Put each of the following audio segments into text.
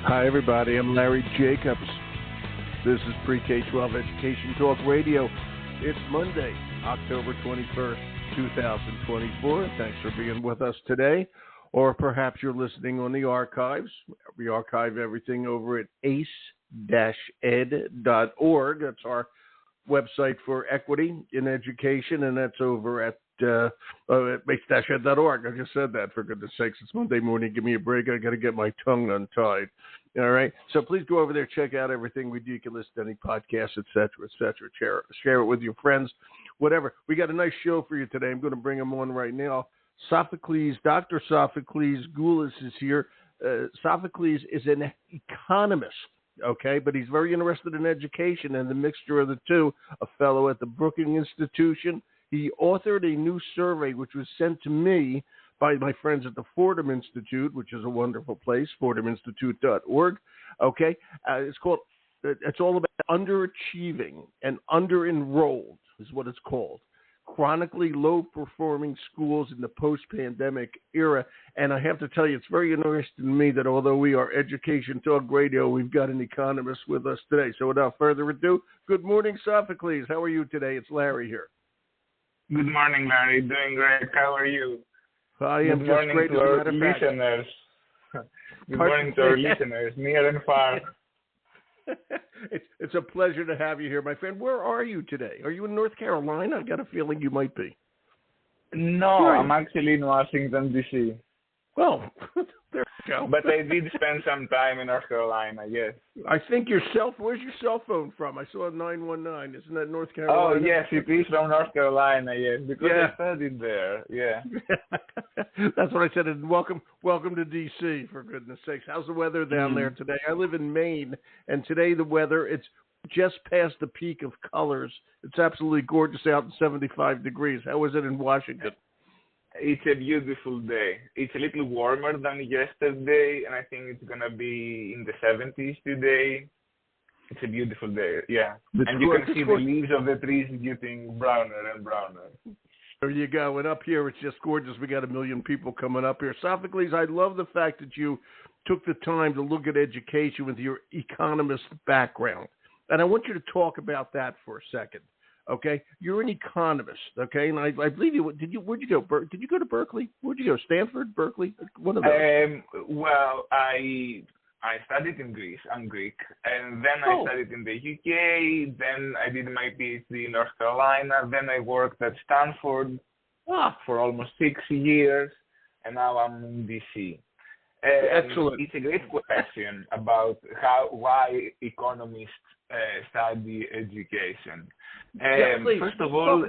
Hi, everybody. I'm Larry Jacobs. This is Pre-K-12 Education Talk Radio. It's Monday, October 21st, 2024. Thanks for being with us today. Or perhaps you're listening on the archives. We archive everything over at ace-ed.org. That's our website for equity in education, and that's over at ace-ed.org. I just said that, for goodness sakes. It's Monday morning. Give me a break. I got to get my tongue untied. All right. So please go over there, check out everything we do. You can listen to any podcasts, et cetera, et cetera. Share it with your friends, whatever. We got a nice show for you today. I'm going to bring him on right now. Dr. Sophocles Goulas is here. Sophocles is an economist, okay, but he's very interested in education and the mixture of the two, a fellow at the Brookings Institution. He authored a new survey which was sent to me by my friends at the Fordham Institute, which is a wonderful place, fordhaminstitute.org. Okay, it's all about underachieving and under-enrolled is what it's called. Chronically low-performing schools in the post-pandemic era. And I have to tell you, it's very interesting to me that although we are Education Talk Radio, we've got an economist with us today. So without further ado, good morning, Sophocles. How are you today? It's Larry here. Good morning, Larry. Doing great. How are you? I am Good just great. To our listeners. Good morning to our listeners, near and far. It's a pleasure to have you here, my friend. Where are you today? Are you in North Carolina? I got a feeling you might be. No, I'm actually in Washington, D.C. Well, there you go. But I did spend some time in North Carolina, yes. I think where's your cell phone from? I saw 919. Isn't that North Carolina? Oh, yes, it is from North Carolina, yes, because I studied there, yeah. That's what I said. And welcome to D.C., for goodness sakes. How's the weather down there today? I live in Maine, and today the weather, it's just past the peak of colors. It's absolutely gorgeous out, in 75 degrees. How is it in Washington? It's a beautiful day. It's a little warmer than yesterday, and I think it's going to be in the 70s today. It's a beautiful day, yeah. And you can see the leaves of the trees getting browner and browner. There you go. And up here, it's just gorgeous. We got 1 million people coming up here. Sophocles, I love the fact that you took the time to look at education with your economist background. And I want you to talk about that for a second. Okay, you're an economist. Okay, and I believe you. Where'd you go? Did you go to Berkeley? Where'd you go? Stanford, Berkeley? One of those. Well, I studied in Greece. I'm Greek, and then I studied in the UK. Then I did my PhD in North Carolina. Then I worked at Stanford for almost 6 years, and now I'm in DC. Excellent. It's a great question about why economists study education. First of all,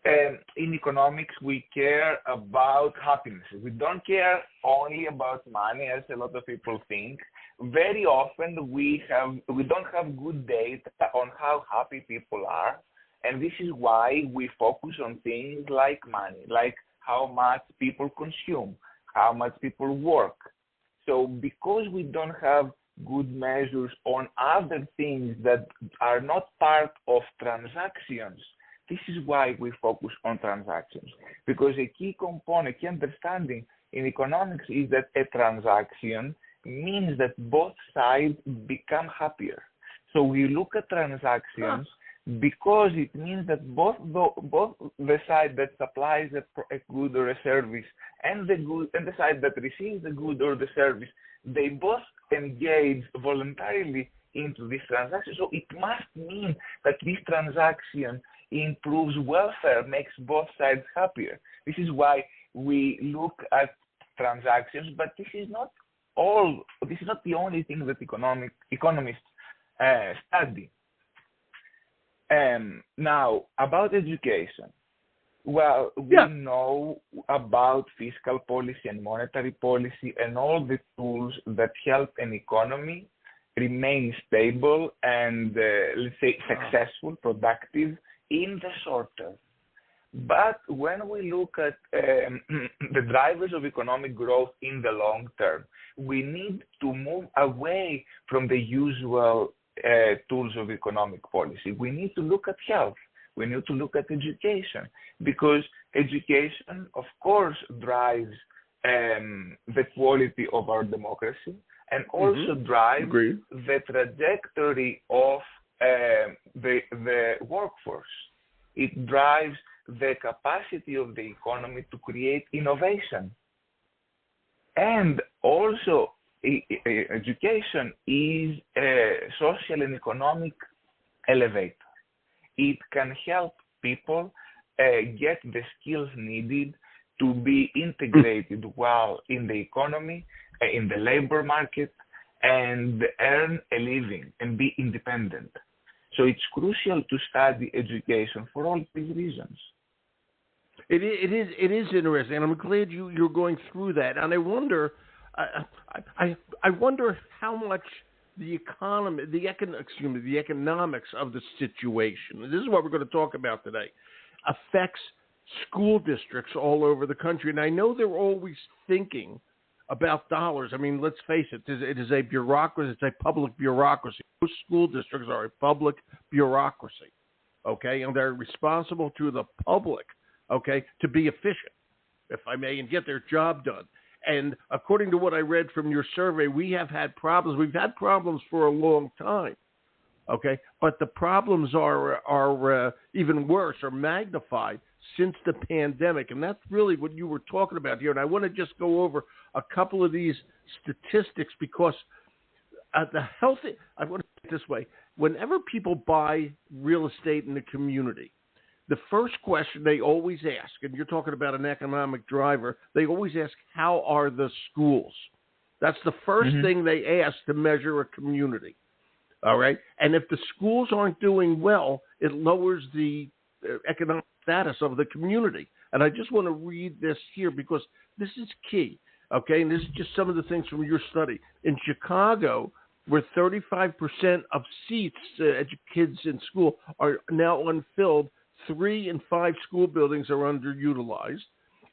in economics, we care about happiness. We don't care only about money, as a lot of people think. Very often, we don't have good data on how happy people are, and this is why we focus on things like money, like how much people consume, how much people work. So because we don't have good measures on other things that are not part of transactions, this is why we focus on transactions. Because a key component, key understanding in economics is that a transaction means that both sides become happier. So we look at transactions because it means that both the side that supplies a good or a service and the side that receives the good or the service, they both engage voluntarily into this transaction. So it must mean that this transaction improves welfare, makes both sides happier. This is why we look at transactions, but this is not the only thing that economists study. Now, about education. Well, we know about fiscal policy and monetary policy and all the tools that help an economy remain stable and, let's say, successful, productive in the short term. But when we look at the drivers of economic growth in the long term, we need to move away from the usual tools of economic policy. We need to look at health. We need to look at education, because education, of course, drives the quality of our democracy, and also drives Agreed. the trajectory of the workforce. It drives the capacity of the economy to create innovation. And also, education is a social and economic elevator. It can help people get the skills needed to be integrated well in the economy, in the labor market, and earn a living and be independent. So it's crucial to study education for all these reasons. It is interesting, and I'm glad you're going through that. And I wonder, I wonder how much the economy, the economics of the situation. This is what we're going to talk about today. Affects school districts all over the country, and I know they're always thinking about dollars. I mean, let's face it. It is a bureaucracy. It's a public bureaucracy. Most school districts are a public bureaucracy, okay, and they're responsible to the public, okay, to be efficient, if I may, and get their job done. And according to what I read from your survey, we have had problems. We've had problems for a long time, okay, but the problems are even worse or magnified since the pandemic, and that's really what you were talking about here. And I want to just go over a couple of these statistics because I want to say it this way. Whenever people buy real estate in the community, the first question they always ask, and you're talking about an economic driver, they always ask, how are the schools? That's the first thing they ask to measure a community. All right? And if the schools aren't doing well, it lowers the economic status of the community. And I just want to read this here because this is key. Okay? And this is just some of the things from your study. In Chicago, where 35% of seats, kids in school, are now unfilled, 3 in 5 school buildings are underutilized.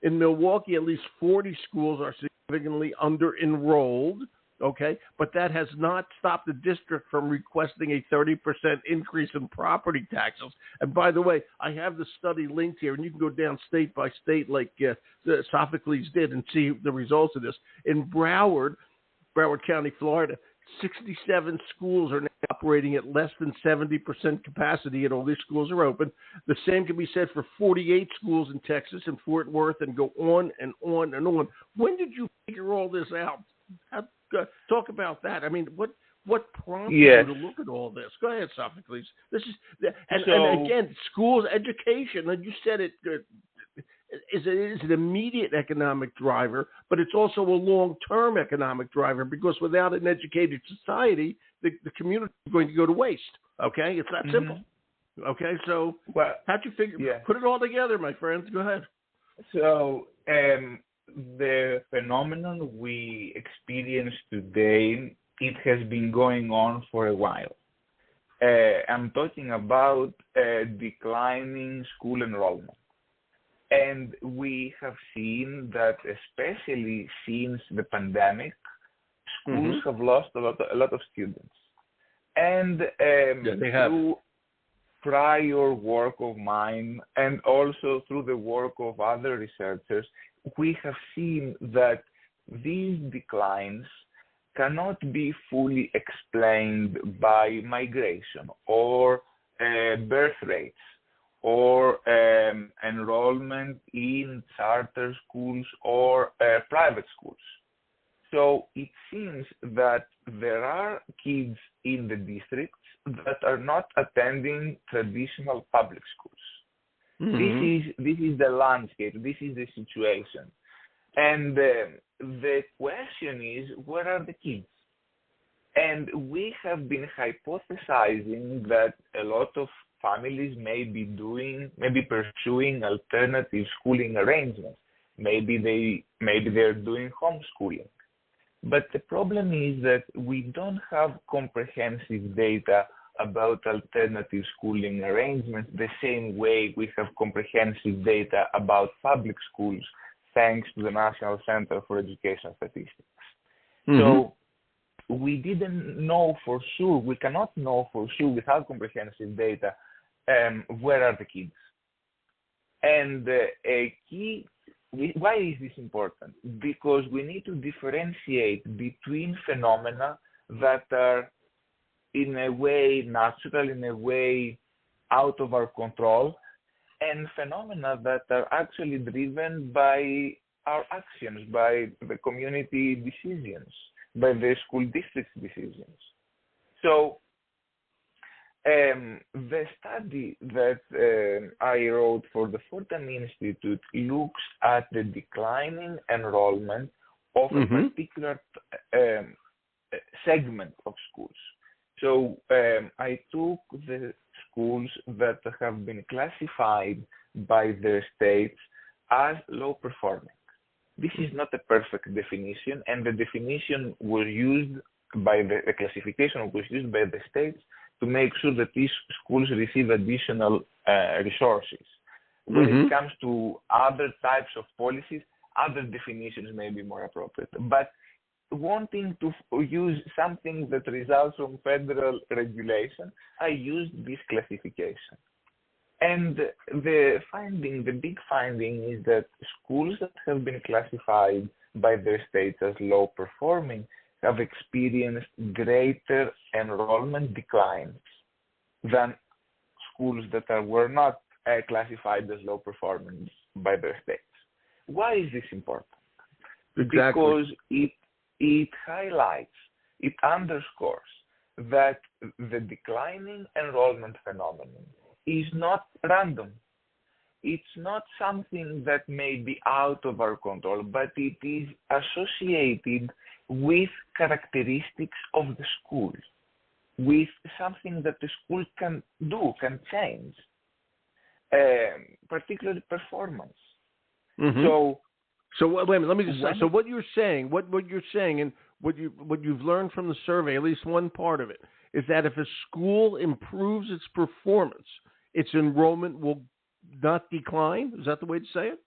In Milwaukee, at least 40 schools are significantly under-enrolled, okay? But that has not stopped the district from requesting a 30% increase in property taxes. And by the way, I have the study linked here, and you can go down state by state like Sophocles did and see the results of this. In Broward County, Florida, 67 schools are now operating at less than 70% capacity, and all these schools are open. The same can be said for 48 schools in Texas and Fort Worth, and go on and on and on. When did you figure all this out? Talk about that. I mean, what prompted you to look at all this? Go ahead, Sophocles. This is and again, schools, education, and you said it. Is an immediate economic driver, but it's also a long-term economic driver because without an educated society, the community is going to go to waste. Okay? It's that simple. Okay? So how'd you put it all together, my friends? Go ahead. So the phenomenon we experience today, it has been going on for a while. I'm talking about declining school enrollment. And we have seen that, especially since the pandemic, schools have lost a lot of students. And through prior work of mine and also through the work of other researchers, we have seen that these declines cannot be fully explained by migration or birth rates, or enrollment in charter schools or private schools. So it seems that there are kids in the districts that are not attending traditional public schools. This is the landscape. This is the situation. And the question is, where are the kids? And we have been hypothesizing that a lot of families may be pursuing alternative schooling arrangements. Maybe they're doing homeschooling. But the problem is that we don't have comprehensive data about alternative schooling arrangements the same way we have comprehensive data about public schools, thanks to the National Center for Education Statistics. So we didn't know for sure, we cannot know for sure without comprehensive data, where are the kids? And a key why is this important? Because we need to differentiate between phenomena that are in a way natural, in a way out of our control, and phenomena that are actually driven by our actions, by the community decisions, by the school district's decisions. So the study that I wrote for the Fordham Institute looks at the declining enrollment of a particular segment of schools. So I took the schools that have been classified by their states as low performing. This is not a perfect definition, and the definition was used by the classification was used by the states to make sure that these schools receive additional resources. When it comes to other types of policies, other definitions may be more appropriate. But wanting to use something that results from federal regulation, I used this classification. And the big finding is that schools that have been classified by their states as low performing have experienced greater enrollment declines than schools that were not classified as low performing by their states. Why is this important? Exactly. Because it highlights, it underscores that the declining enrollment phenomenon is not random. It's not something that may be out of our control, but it is associated with characteristics of the school, with something that the school can do, can change, particularly performance. So wait a minute, let me just say, so what you're saying, and what you've learned from the survey, at least one part of it, is that if a school improves its performance, its enrollment will not decline? Is that the way to say it?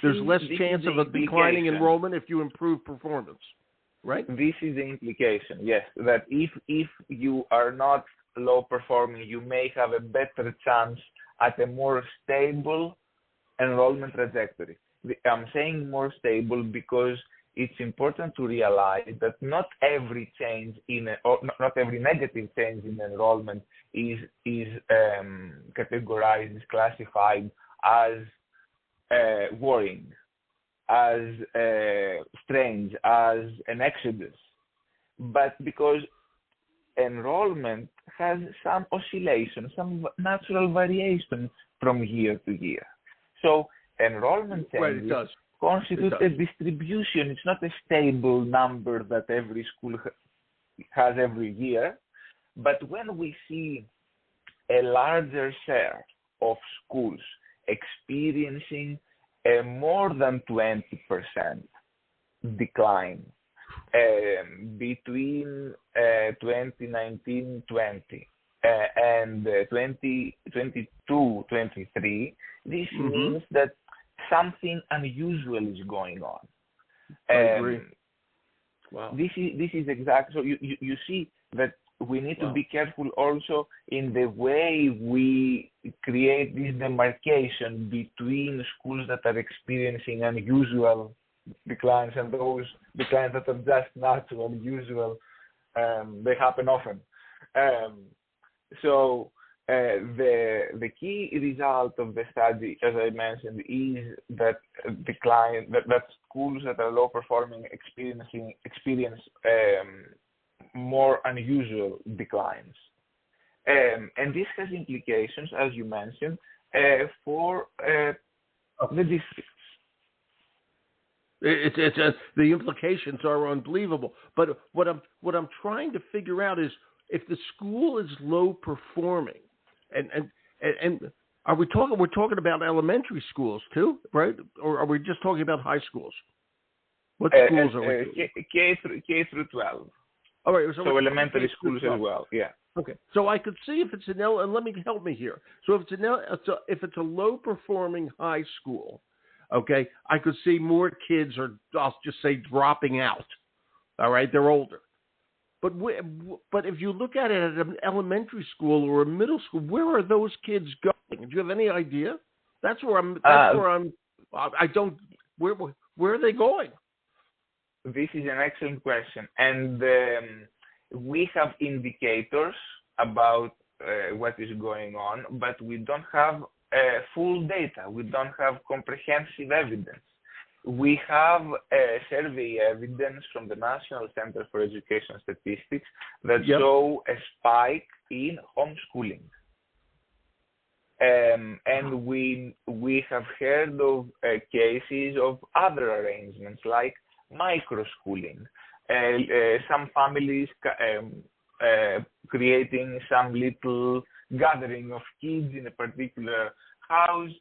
There's less chance of a declining enrollment if you improve performance, right? This is the implication, yes, that if you are not low performing, you may have a better chance at a more stable enrollment trajectory. I'm saying more stable because it's important to realize that not every change not every negative change in enrollment is categorized, is classified as worrying, as strange, as an exodus. But because enrollment has some oscillation, some natural variation from year to year. So enrollment changes constitute a distribution. It's not a stable number that every school has every year. But when we see a larger share of schools experiencing a more than 20% decline between 2019-20 and 2022-23, this means that something unusual is going on. I agree. Wow. This is exactly, so you see that we need to be careful also in the way we create this demarcation between schools that are experiencing unusual declines and those declines that are just natural, usual. They happen often. So the key result of the study, as I mentioned, is that that schools that are low performing experience more unusual declines, and this has implications, as you mentioned, for the districts. The implications are unbelievable. But what I'm trying to figure out is if the school is low performing, and we're talking about elementary schools too, right? Or are we just talking about high schools? What schools are we doing? K through 12. All right, so elementary schools as well. Yeah. Okay. So I could see if it's and let me help me here. So if it's a low performing high school, okay, I could see more kids are, I'll just say, dropping out. All right, they're older. But if you look at it at an elementary school or a middle school, where are those kids going? Do you have any idea? That's where I'm I don't. Where are they going? This is an excellent question, and we have indicators about what is going on, but we don't have full data. We don't have comprehensive evidence. We have survey evidence from the National Center for Education Statistics that show a spike in homeschooling. And we have heard of cases of other arrangements like microschooling. Some families creating some little gathering of kids in a particular house.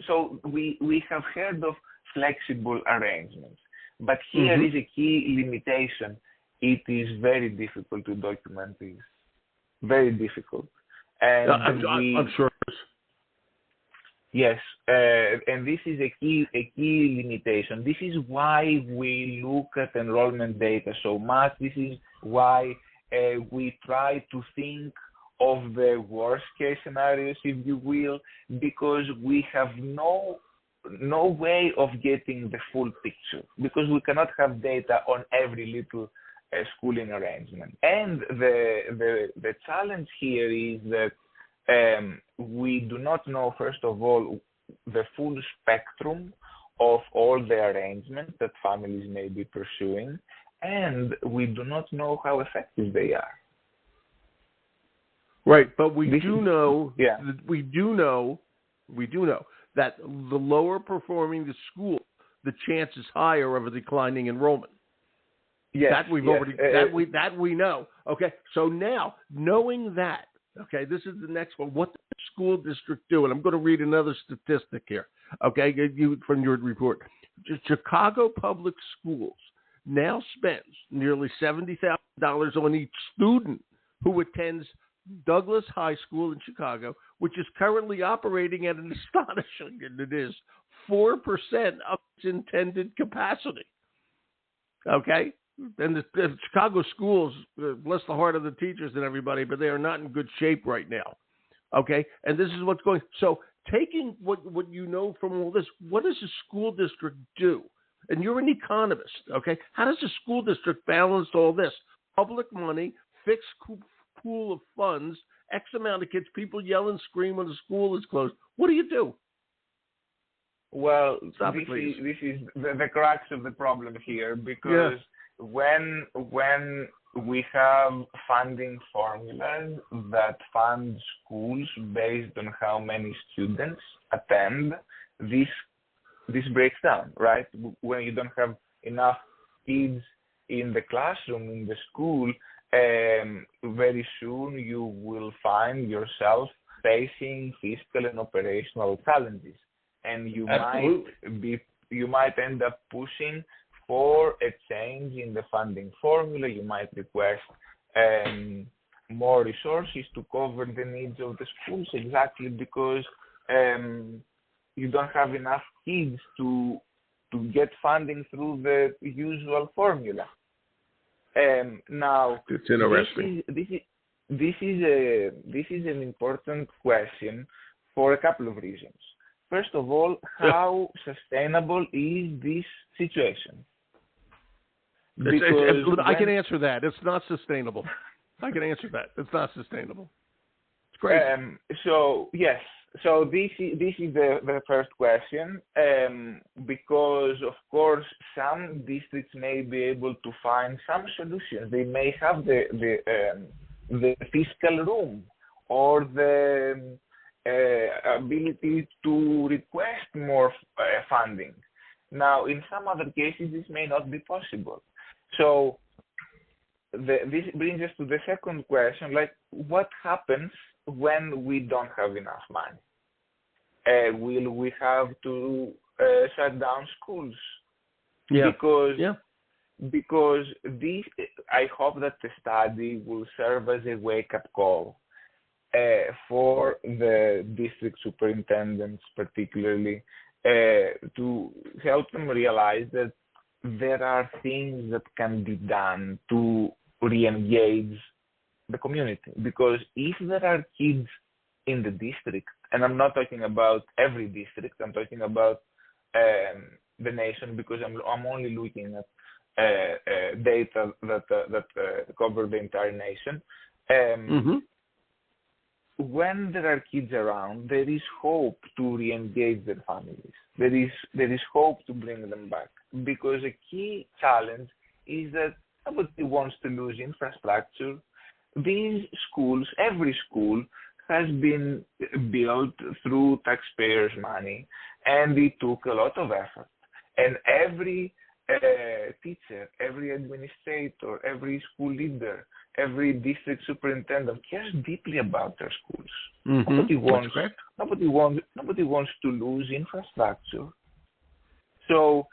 So we have heard of flexible arrangements. But here is a key limitation. It is very difficult to document this. Very difficult. And I'm sure. Yes, and this is a key limitation. This is why we look at enrollment data so much. This is why we try to think of the worst case scenarios, if you will, because we have no way of getting the full picture, because we cannot have data on every little schooling arrangement. And the challenge here is that we do not know, first of all, the full spectrum of all the arrangements that families may be pursuing, and we do not know how effective they are. Right, but we do know that the lower performing the school, the chance is higher of a declining enrollment. Yes, that we know. Okay, so now knowing that, okay, this is the next one. What does the school district do? And I'm going to read another statistic here. Okay, from your report. Chicago Public Schools now spends nearly $70,000 on each student who attends Douglas High School in Chicago, which is currently operating at an astonishing, and it is 4% of its intended capacity. Okay? And the Chicago schools, bless the heart of the teachers and everybody, but they are not in good shape right now. Okay? And this is what's going. So taking what you know from all this, what does a school district do? And you're an economist, okay? How does a school district balance all this? Public money, fixed pool of funds, X amount of kids, people yell and scream when the school is closed. What do you do? Well, this is the crux of the problem here, because when we have funding formulas that fund schools based on how many students attend, this breaks down, right? When you don't have enough kids in the classroom, in the school, very soon you will find yourself facing fiscal and operational challenges, and you might end up pushing for a change in the funding formula. You might request more resources to cover the needs of the schools, exactly because you don't have enough kids to get funding through the usual formula. Now, it's interesting. This is an important question for a couple of reasons. First of all, how sustainable is this situation? I can answer that. It's not sustainable. I can answer that. It's not sustainable. It's great. So yes. So this is the first question, because of course some districts may be able to find some solutions. They may have the fiscal room or the ability to request more funding. Now, in some other cases, this may not be possible. So this brings us to the second question, like what happens when we don't have enough money? Will we have to shut down schools? Yeah. Because this, I hope that the study will serve as a wake-up call for the district superintendents, particularly, to help them realize that there are things that can be done to re-engage the community. Because if there are kids in the district, and I'm not talking about every district, I'm talking about the nation, because I'm only looking at data that cover the entire nation. When there are kids around, there is hope to re-engage their families. There is hope to bring them back, because a key challenge is that nobody wants to lose infrastructure. These schools, every school, has been built through taxpayers' money, and it took a lot of effort. And every teacher, every administrator, every school leader, every district superintendent cares deeply about their schools. Nobody wants to lose infrastructure. So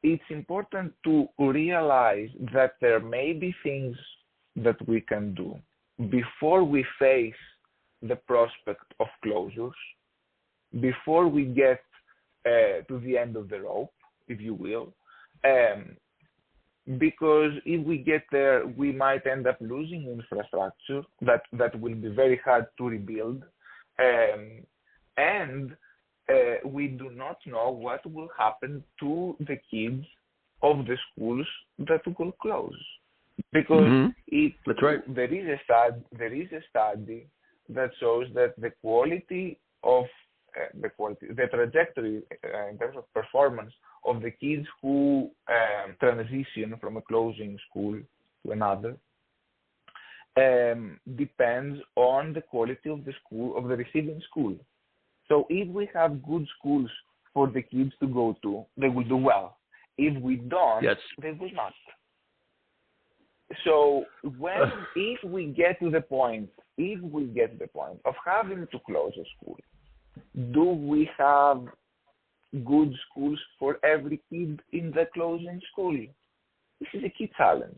it's important to realize that there may be things that we can do before we face the prospect of closures, before we get to the end of the rope, if you will. Because if we get there, we might end up losing infrastructure that will be very hard to rebuild. And we do not know what will happen to the kids of the schools that will close. Because That's right. There is a study that shows that the quality of the trajectory in terms of performance of the kids who transition from a closing school to another depends on the quality of the school, of the receiving school. So if we have good schools for the kids to go to, they will do well. If we don't, they will not. So if we get to the point of having to close a school, do we have good schools for every kid in the closing school? This is a key challenge.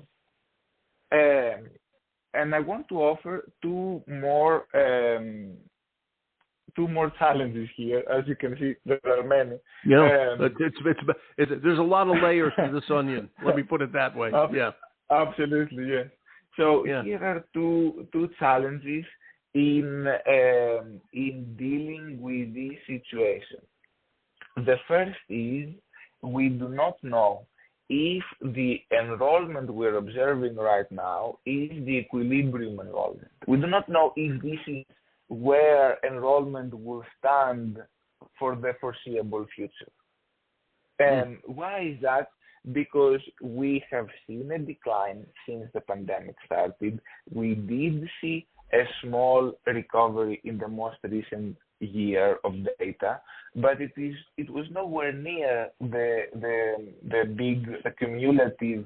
And I want to offer two more challenges here. As you can see, there are many. Yeah, there's a lot of layers to this onion. Let me put it that way. Absolutely, yes. So here are two challenges in dealing with this situation. The first is we do not know if the enrollment we're observing right now is the equilibrium enrollment. We do not know if this is where enrollment will stand for the foreseeable future. And why is that? Because we have seen a decline since the pandemic started. We did see a small recovery in the most recent year of data, but it was nowhere near the big cumulative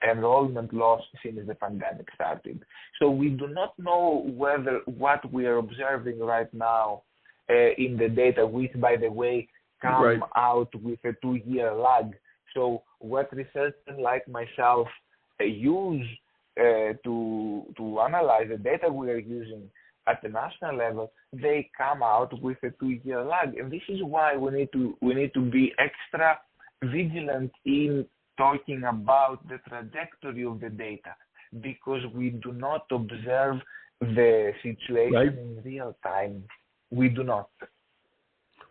enrollment loss since the pandemic started. So we do not know whether what we are observing right now in the data, which by the way come out with a 2-year lag. So what researchers like myself use to analyze the data we are using at the national level, they come out with a 2-year lag, and this is why we need to be extra vigilant in talking about the trajectory of the data, because we do not observe the situation in real time. We do not.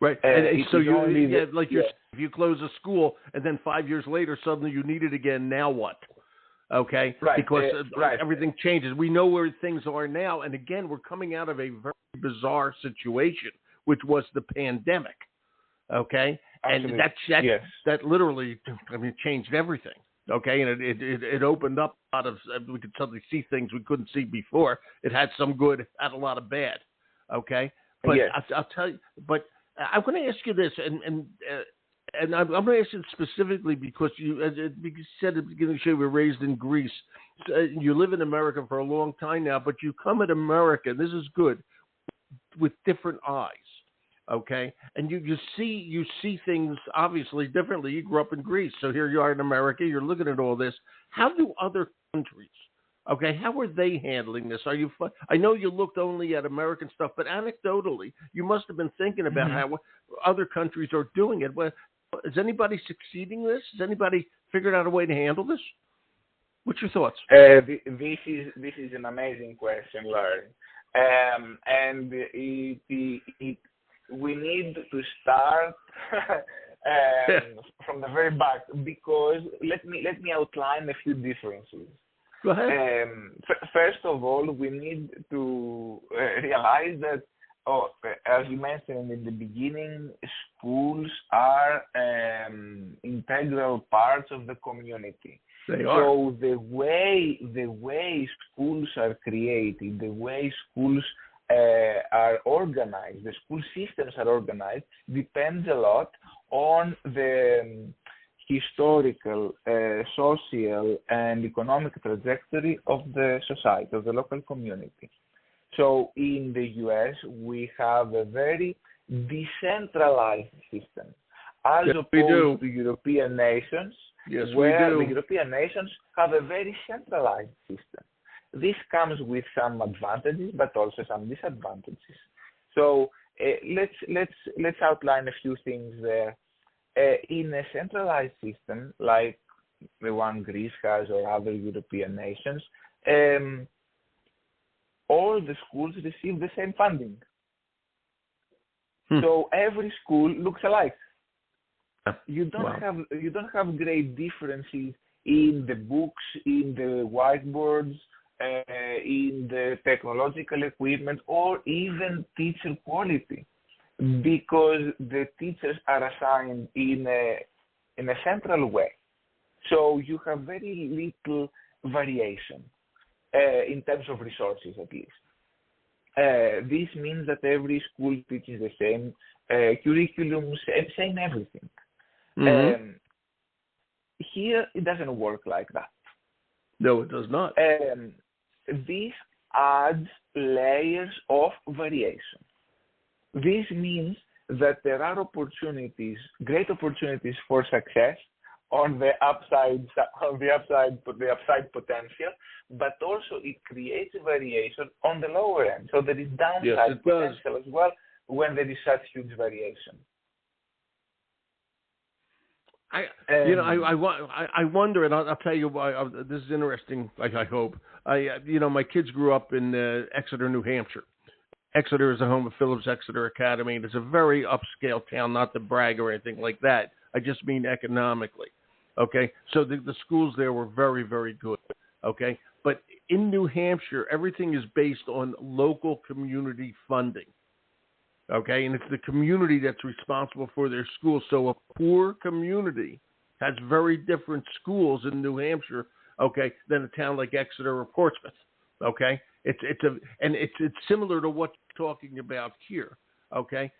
Right, and so if you close a school and then 5 years later suddenly you need it again, now what? Okay, because everything changes. We know where things are now, and again, we're coming out of a very bizarre situation, which was the pandemic. Okay, absolutely. and that literally, changed everything. Okay, and it opened up a lot of. We could suddenly see things we couldn't see before. It had some good, had a lot of bad. Okay, but I'll tell you. But I'm going to ask you this, and I'm going to ask you specifically because you said at the beginning of the show you were raised in Greece. You live in America for a long time now, but you come at America, this is good, with different eyes, okay? And you see things obviously differently. You grew up in Greece, so here you are in America. You're looking at all this. How do other countries, okay, how are they handling this? I know you looked only at American stuff, but anecdotally, you must have been thinking about how other countries are doing it. Well, is anybody succeeding this? Has anybody figured out a way to handle this? What's your thoughts? This is an amazing question, Larry. And we need to start from the very back, because let me outline a few differences. Go ahead. First of all, we need to realize that, as you mentioned in the beginning, schools are integral parts of the community. They are. So the way schools are created, the way schools are organized, the school systems are organized, depends a lot on the historical, social, and economic trajectory of the society, of the local community. So in the US, we have a very decentralized system, as opposed to European nations, where the European nations have a very centralized system. This comes with some advantages, but also some disadvantages. So let's outline a few things there. In a centralized system like the one Greece has or other European nations, all the schools receive the same funding. So every school looks alike. You don't have great differences in the books, in the whiteboards, in the technological equipment, or even teacher quality, because the teachers are assigned in a central way. So you have very little variation in terms of resources, at least. This means that every school teaches the same curriculum, same everything. Mm-hmm. Here, it doesn't work like that. No, it does not. This adds layers of variation. This means that there are great opportunities for success on the upside potential, but also it creates variation on the lower end. So there is downside potential as well when there is such huge variation. I wonder, and I'll tell you why. This is interesting. I hope. My kids grew up in Exeter, New Hampshire. Exeter is the home of Phillips Exeter Academy, and it's a very upscale town. Not to brag or anything like that. I just mean economically. Okay, so the schools there were very, very good. Okay, but in New Hampshire, everything is based on local community funding. Okay, and it's the community that's responsible for their schools. So a poor community has very different schools in New Hampshire, okay, than a town like Exeter or Portsmouth. Okay, it's similar to what you're talking about here. Okay,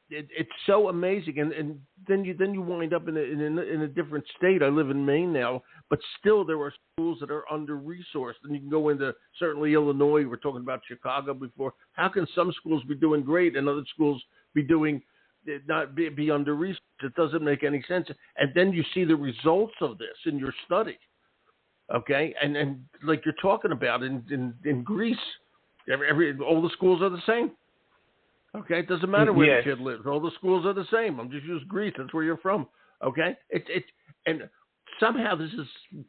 it's so amazing, and then you wind up in a different state. I live in Maine now, but still there are schools that are under-resourced, and you can go into certainly Illinois. We're talking about Chicago before. How can some schools be doing great and other schools be under-resourced? It doesn't make any sense. And then you see the results of this in your study. Okay, and like you're talking about in Greece, all the schools are the same. Okay, it doesn't matter where the kid lives. All the schools are the same. I'm just using Greece. That's where you're from. Okay, and somehow this has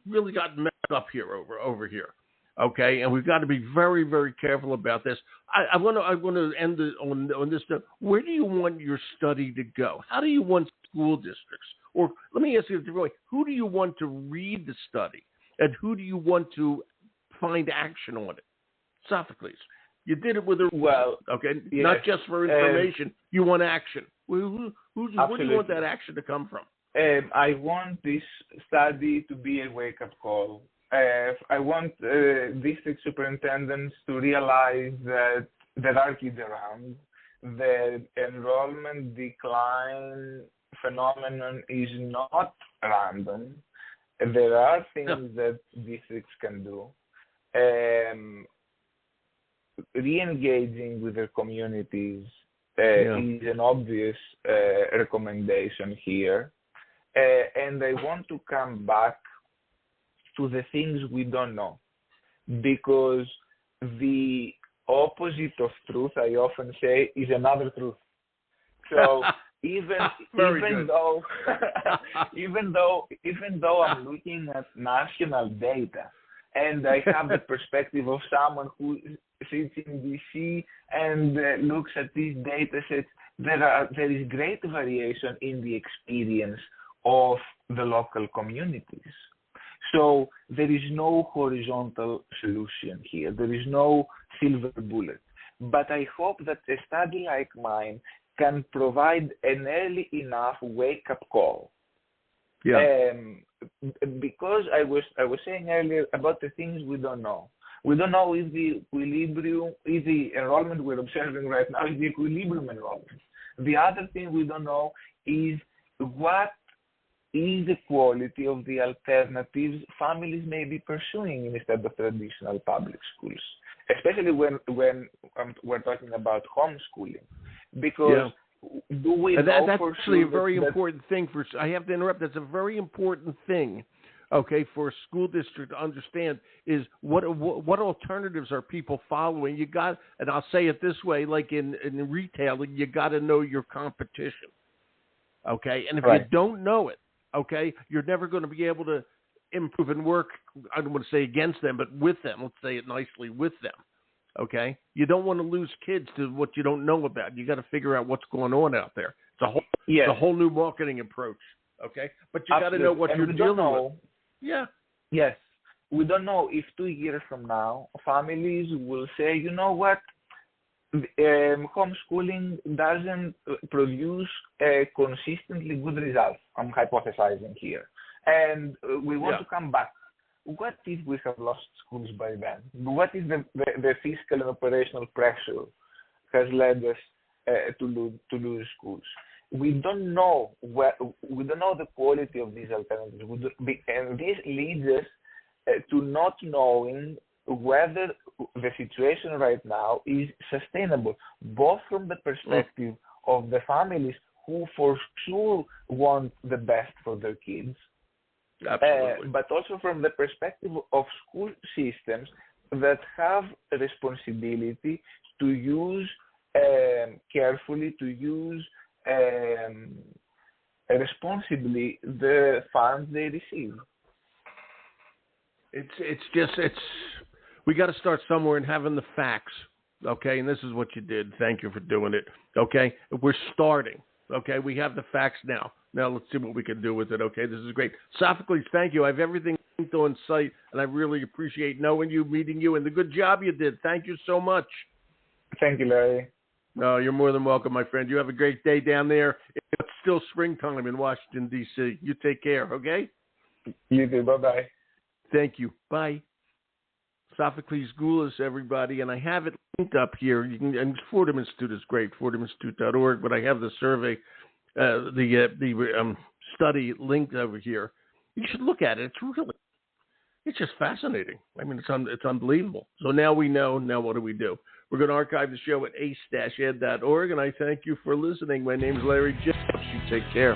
really gotten messed up here over here. Okay, and we've got to be very, very careful about this. I want to end on this note. Where do you want your study to go? How do you want school districts? Or let me ask you a different way. Who do you want to read the study, and who do you want to find action on it? Sophocles. You did it with not just for information. You want action. Where do you want that action to come from? I want this study to be a wake-up call. I want district superintendents to realize that there are kids around. The enrollment decline phenomenon is not random. There are things that districts can do. Re-engaging with their communities is an obvious recommendation here. And I want to come back to the things we don't know, because the opposite of truth, I often say, is another truth. So even though I'm looking at national data and I have the perspective of someone who sits in DC and looks at these data sets there is great variation in the experience of the local communities. So there is no horizontal solution here. There is no silver bullet. But I hope that a study like mine can provide an early enough wake-up call. Yeah. Because I was saying earlier about the things we don't know. We don't know if the enrollment we're observing right now is the equilibrium enrollment. The other thing we don't know is what is the quality of the alternatives families may be pursuing instead of traditional public schools, especially when we're talking about homeschooling. Because do we know that's for actually sure a very important thing for. I have to interrupt. That's a very important thing. Okay, for a school district to understand is what alternatives are people following. You got, and I'll say it this way, like in retailing, you got to know your competition. Okay, and if you don't know it, okay, you're never going to be able to improve and work. I don't want to say against them, but with them. Let's say it nicely, with them. Okay, you don't want to lose kids to what you don't know about. You got to figure out what's going on out there. It's a whole new marketing approach. Okay, but you got to know what you're dealing with. Yeah. Yes. We don't know if 2 years from now, families will say, you know what, homeschooling doesn't produce consistently good results. I'm hypothesizing here. And we want to come back. What if we have lost schools by then? What if the fiscal and operational pressure has led us to lose schools? We don't know we don't know the quality of these alternatives, and this leads us to not knowing whether the situation right now is sustainable, both from the perspective of the families who for sure want the best for their kids, but also from the perspective of school systems that have a responsibility to use carefully, to use responsibly the funds they receive. We got to start somewhere and having the facts, okay? And this is what you did. Thank you for doing it, okay? We're starting, okay? We have the facts now. Now let's see what we can do with it, okay? This is great. Sophocles, thank you. I have everything on site, and I really appreciate knowing you, meeting you, and the good job you did. Thank you so much. Thank you, Larry. No, you're more than welcome, my friend. You have a great day down there. It's still springtime in Washington, D.C. You take care, okay? You too. Bye-bye. Thank you. Bye. Sophocles Goulas, everybody, and I have it linked up here. You can, and Fordham Institute is great, fordhaminstitute.org, but I have the survey, the study linked over here. You should look at it. It's just fascinating. I mean, it's unbelievable. So now we know. Now what do we do? We're going to archive the show at ace-ed.org, and I thank you for listening. My name is Larry Jacobs. You take care.